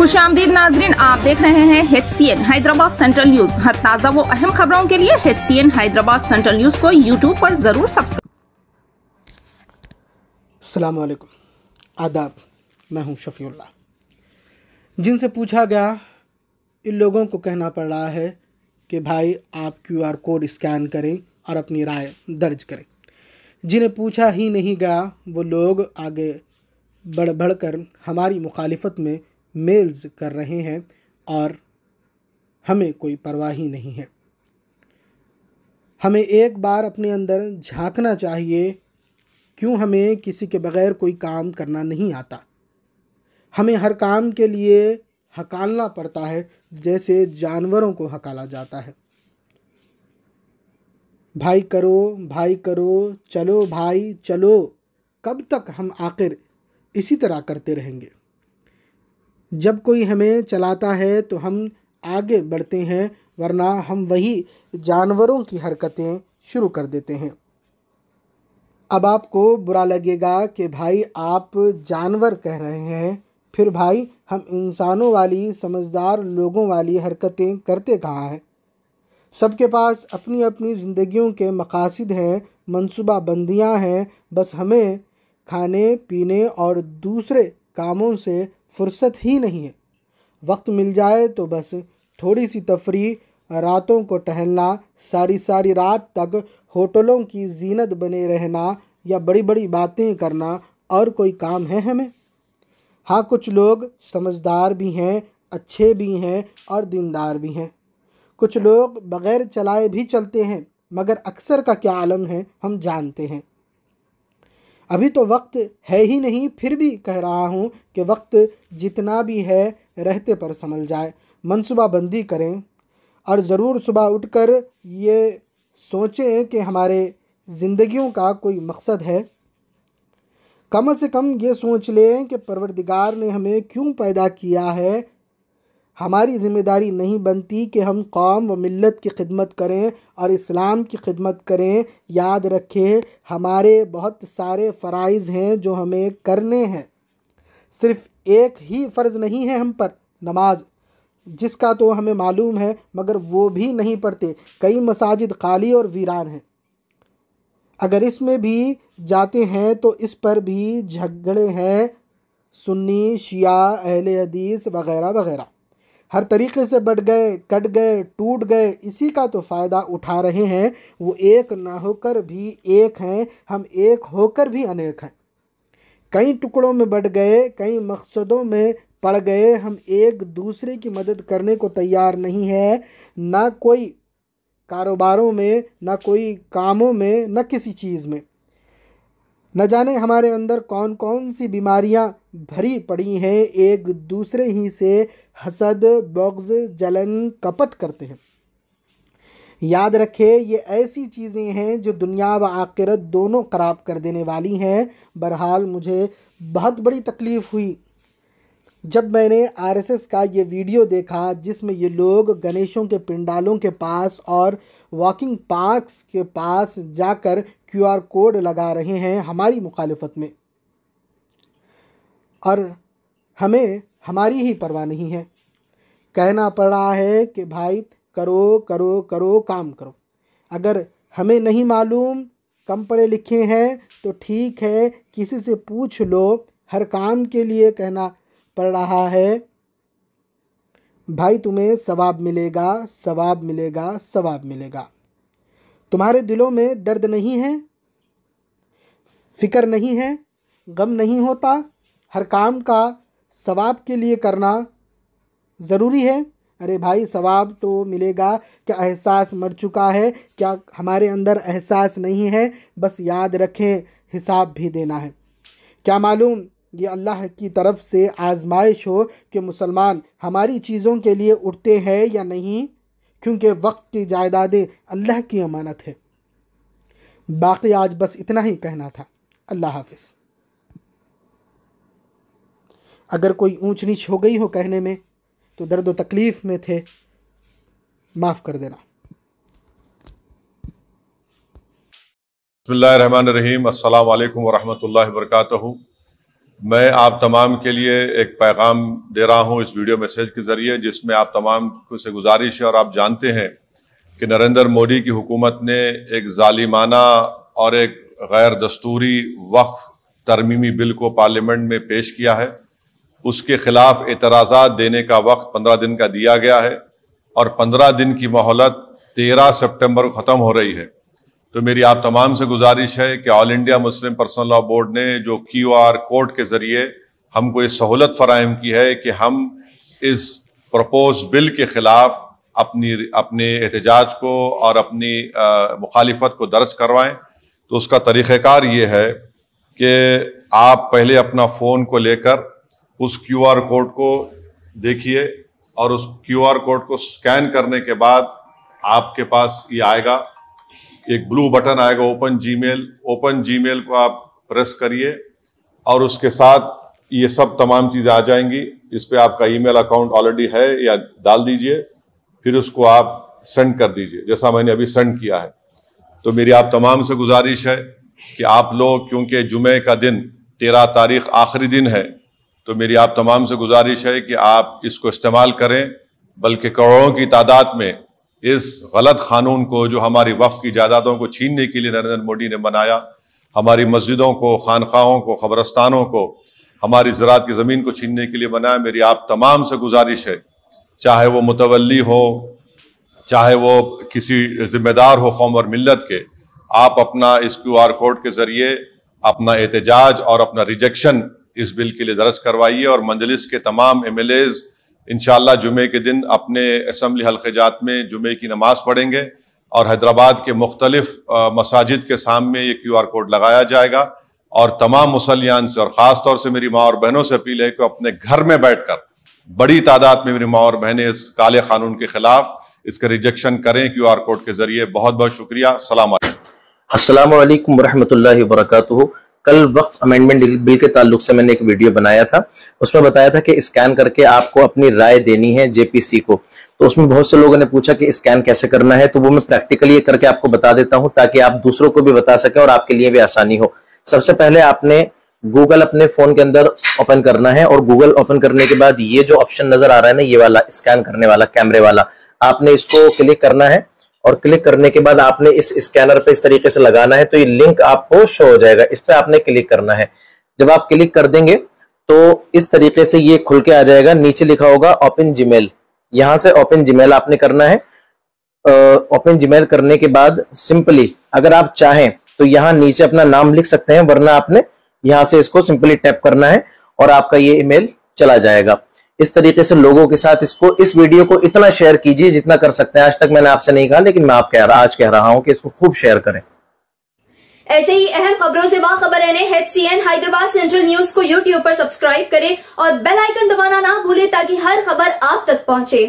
खुश आमदीद नाजरीन, आप देख रहे हैं HCN हैदराबाद सेंट्रल न्यूज। हर ताज़ा वो अहम खबरों के लिए HCN हैदराबाद सेंट्रल न्यूज को यूट्यूब पर ज़रूर सब्सक्राइब। अस्सलाम वालेकुम, आदाब। मैं हूं शफीउल्लाह। जिनसे पूछा गया, इन लोगों को कहना पड़ रहा है कि भाई आप QR कोड स्कैन करें और अपनी राय दर्ज करें। जिन्हें पूछा ही नहीं गया वो लोग आगे बढ़ कर हमारी मुखालिफत में मेल्स कर रहे हैं और हमें कोई परवाह ही नहीं है। हमें एक बार अपने अंदर झांकना चाहिए। क्यों हमें किसी के बग़ैर कोई काम करना नहीं आता? हमें हर काम के लिए हकालना पड़ता है जैसे जानवरों को हकाला जाता है। भाई करो, चलो भाई चलो। कब तक हम आखिर इसी तरह करते रहेंगे? जब कोई हमें चलाता है तो हम आगे बढ़ते हैं, वरना हम वही जानवरों की हरकतें शुरू कर देते हैं। अब आपको बुरा लगेगा कि भाई आप जानवर कह रहे हैं, फिर भाई हम इंसानों वाली समझदार लोगों वाली हरकतें करते कहाँ हैं? सबके पास अपनी अपनी ज़िंदगियों के मकासद हैं, मंसूबा बंदियाँ हैं। बस हमें खाने पीने और दूसरे कामों से फुर्सत ही नहीं है। वक्त मिल जाए तो बस थोड़ी सी तफरीह, रातों को टहलना, सारी रात तक होटलों की जीनत बने रहना या बड़ी बड़ी बातें करना, और कोई काम है हमें? हाँ, कुछ लोग समझदार भी हैं, अच्छे भी हैं और दीनदार भी हैं। कुछ लोग बग़ैर चलाए भी चलते हैं, मगर अक्सर का क्या आलम है हम जानते हैं। अभी तो वक्त है ही नहीं, फिर भी कह रहा हूँ कि वक्त जितना भी है रहते पर संभल जाए। मनसूबा बंदी करें और ज़रूर सुबह उठकर ये सोचें कि हमारे ज़िंदगियों का कोई मकसद है। कम से कम ये सोच लें कि परवरदिगार ने हमें क्यों पैदा किया है। हमारी ज़िम्मेदारी नहीं बनती कि हम कौम व मिल्लत की खिदमत करें और इस्लाम की खिदमत करें। याद रखें, हमारे बहुत सारे फ़राइज़ हैं जो हमें करने हैं। सिर्फ़ एक ही फ़र्ज़ नहीं है हम पर, नमाज, जिसका तो हमें मालूम है मगर वो भी नहीं पढ़ते। कई मसाजिद खाली और वीरान हैं। अगर इसमें भी जाते हैं तो इस पर भी झगड़े हैं, सुन्नी शिया अहले हदीस वग़ैरह वग़ैरह। हर तरीक़े से बढ़ गए, कट गए, टूट गए, इसी का तो फ़ायदा उठा रहे हैं। वो एक ना होकर भी एक हैं, हम एक होकर भी अनेक हैं। कई टुकड़ों में बढ़ गए, कई मकसदों में पड़ गए। हम एक दूसरे की मदद करने को तैयार नहीं है, ना कोई कारोबारों में, ना कोई कामों में, न किसी चीज़ में। न जाने हमारे अंदर कौन कौन सी बीमारियां भरी पड़ी हैं। एक दूसरे ही से हसद, बग़्ज़, जलन, कपट करते हैं। याद रखें, ये ऐसी चीज़ें हैं जो दुनिया व आखिरत दोनों ख़राब कर देने वाली हैं। बहरहाल मुझे बहुत बड़ी तकलीफ़ हुई जब मैंने RSS का ये वीडियो देखा जिसमें ये लोग गणेशों के पिंडालों के पास और वॉकिंग पार्क्स के पास जाकर QR कोड लगा रहे हैं हमारी मुखालिफत में, और हमें हमारी ही परवाह नहीं है। कहना पड़ रहा है कि भाई करो, काम करो। अगर हमें नहीं मालूम, कम पढ़े लिखे हैं तो ठीक है, किसी से पूछ लो। हर काम के लिए कहना पड़ रहा है भाई तुम्हें सवाब मिलेगा, सवाब मिलेगा, सवाब मिलेगा। तुम्हारे दिलों में दर्द नहीं है, फ़िक्र नहीं है, गम नहीं होता? हर काम का सवाब के लिए करना ज़रूरी है। अरे भाई, सवाब तो मिलेगा। क्या एहसास मर चुका है? क्या हमारे अंदर एहसास नहीं है? बस याद रखें, हिसाब भी देना है। क्या मालूम ये अल्लाह की तरफ से आजमाइश हो कि मुसलमान हमारी चीज़ों के लिए उठते हैं या नहीं, क्योंकि वक्त की जायदादें अल्लाह की अमानत है। बाकी आज बस इतना ही कहना था। अल्लाह हाफ़िज़। अगर कोई ऊंच नीच हो गई हो कहने में तो दर्द व तकलीफ़ में थे, माफ़ कर देना। बिस्मिल्लाहिर्रहमानिर्रहीम। अस्सलाम वालेकुम वरहमतुल्लाहि वबरकातुहू। میں آپ تمام کے لیے ایک پیغام دے رہا ہوں اس ویڈیو میسیج کے ذریعے، جس میں آپ تمام سے گزارش ہے، اور آپ جانتے ہیں کہ نریندر مودی کی حکومت نے ایک ظالمانہ اور ایک غیر دستوری وقف ترمیمی بل کو پارلیمنٹ میں پیش کیا ہے۔ اس کے خلاف اعتراضات دینے کا وقت 15 دن کا دیا گیا ہے، اور 15 دن کی مہلت 13 سپٹمبر کو ختم ہو رہی ہے۔ تو میری آپ تمام سے گزارش ہے کہ all India Muslim personal law board نے جو QR کوڈ کے ذریعے ہم کو یہ سہولت فراہم کی ہے کہ ہم اس پروپوز بل کے خلاف اپنے احتجاج کو اور اپنی مخالفت کو درج کروائیں، تو اس کا طریقہ کار یہ ہے کہ آپ پہلے اپنا فون کو لے کر اس QR کوڈ کو دیکھیے، اور اس QR کوڈ کو سکین کرنے کے بعد آپ کے پاس یہ آئے گا، ایک بلو بٹن آئے گا اوپن جی میل کو آپ پریس کریے، اور اس کے ساتھ یہ سب تمام چیزیں آ جائیں گی۔ اس پہ آپ کا ای میل اکاؤنٹ آلریڈی ہے یا ڈال دیجئے، پھر اس کو آپ سینڈ کر دیجئے جیسا میں نے ابھی سینڈ کیا ہے۔ تو میری آپ تمام سے گزارش ہے کہ آپ لوگ، کیونکہ جمعے کا دن 13 تاریخ آخری دن ہے، تو میری آپ تمام سے گزارش ہے کہ آپ اس کو استعمال کریں، بلکہ کروڑوں کی تعداد میں اس غلط قانون کو جو ہماری وقف کی جائیدادوں کو چھیننے کے لیے نریندر مودی نے بنایا، ہماری مسجدوں کو، خانقاہوں کو، قبرستانوں کو، ہماری زراعت کی زمین کو چھیننے کے لیے بنایا، میری آپ تمام سے گزارش ہے، چاہے وہ متولی ہو، چاہے وہ کسی ذمہ دار ہو قوم اور ملت کے، آپ اپنا اس QR کوڈ کے ذریعے اپنا احتجاج اور اپنا ریجیکشن اس بل کے لیے درج کروائیے، اور مجلس کے تمام MLAs انشاءاللہ جمعے کے دن اپنے اسمبلی حلقے جات میں جمعے کی نماز پڑھیں گے، اور حیدرآباد کے مختلف مساجد کے سامنے یہ QR کوڈ لگایا جائے گا، اور تمام مسلیان سے اور خاص طور سے میری ماں اور بہنوں سے اپیل ہے کہ اپنے گھر میں بیٹھ کر بڑی تعداد میں میری ماں اور بہنیں اس کالے قانون کے خلاف اس کا ریجیکشن کریں QR کوڈ کے ذریعے۔ بہت بہت شکریہ۔ السلام علیکم۔ السلام علیکم ورحمۃ اللہ وبرکاتہ۔ کل وقف امینڈمنٹ بل کے تعلق سے میں نے ایک ویڈیو بنایا تھا، اس میں بتایا تھا کہ اسکین کر کے آپ کو اپنی رائے دینی ہے JPC کو۔ تو اس میں بہت سے لوگوں نے پوچھا کہ اسکین کیسے کرنا ہے، تو وہ میں پریکٹیکلی کر کے آپ کو بتا دیتا ہوں تاکہ آپ دوسروں کو بھی بتا سکیں اور آپ کے لیے بھی آسانی ہو۔ سب سے پہلے آپ نے گوگل اپنے فون کے اندر اوپن کرنا ہے، اور گوگل اوپن کرنے کے بعد یہ جو آپشن نظر آ رہا ہے نا، یہ والا اسکین کرنے والا کیمرے والا، آپ نے اس کو کلک کرنا ہے، اور کلک کرنے کے بعد آپ نے اس اسکینر پہ اس طریقے سے لگانا ہے، تو یہ لنک آپ کو شو ہو جائے گا، اس پہ آپ نے کلک کرنا ہے۔ جب آپ کلک کر دیں گے تو اس طریقے سے یہ کھل کے آ جائے گا، نیچے لکھا ہوگا اوپن جی میل، یہاں سے اوپن جی میل آپ نے کرنا ہے۔ اوپن جی میل کرنے کے بعد سمپلی اگر آپ چاہیں تو یہاں نیچے اپنا نام لکھ سکتے ہیں، ورنہ آپ نے یہاں سے اس کو سمپلی ٹیپ کرنا ہے اور آپ کا یہ ای میل چلا جائے گا۔ اس طریقے سے لوگوں کے ساتھ اس ویڈیو کو اتنا شیئر کیجئے جتنا کر سکتے ہیں۔ آج تک میں نے آپ سے نہیں کہا، لیکن میں آج کہہ رہا ہوں کہ اس کو خوب شیئر کریں۔ ایسے ہی اہم خبروں سے باخبر رہنے HCN حیدرآباد سینٹرل نیوز کو YouTube پر سبسکرائب کریں اور بیل آئیکن دبانا نہ بھولیں تاکہ ہر خبر آپ تک پہنچے۔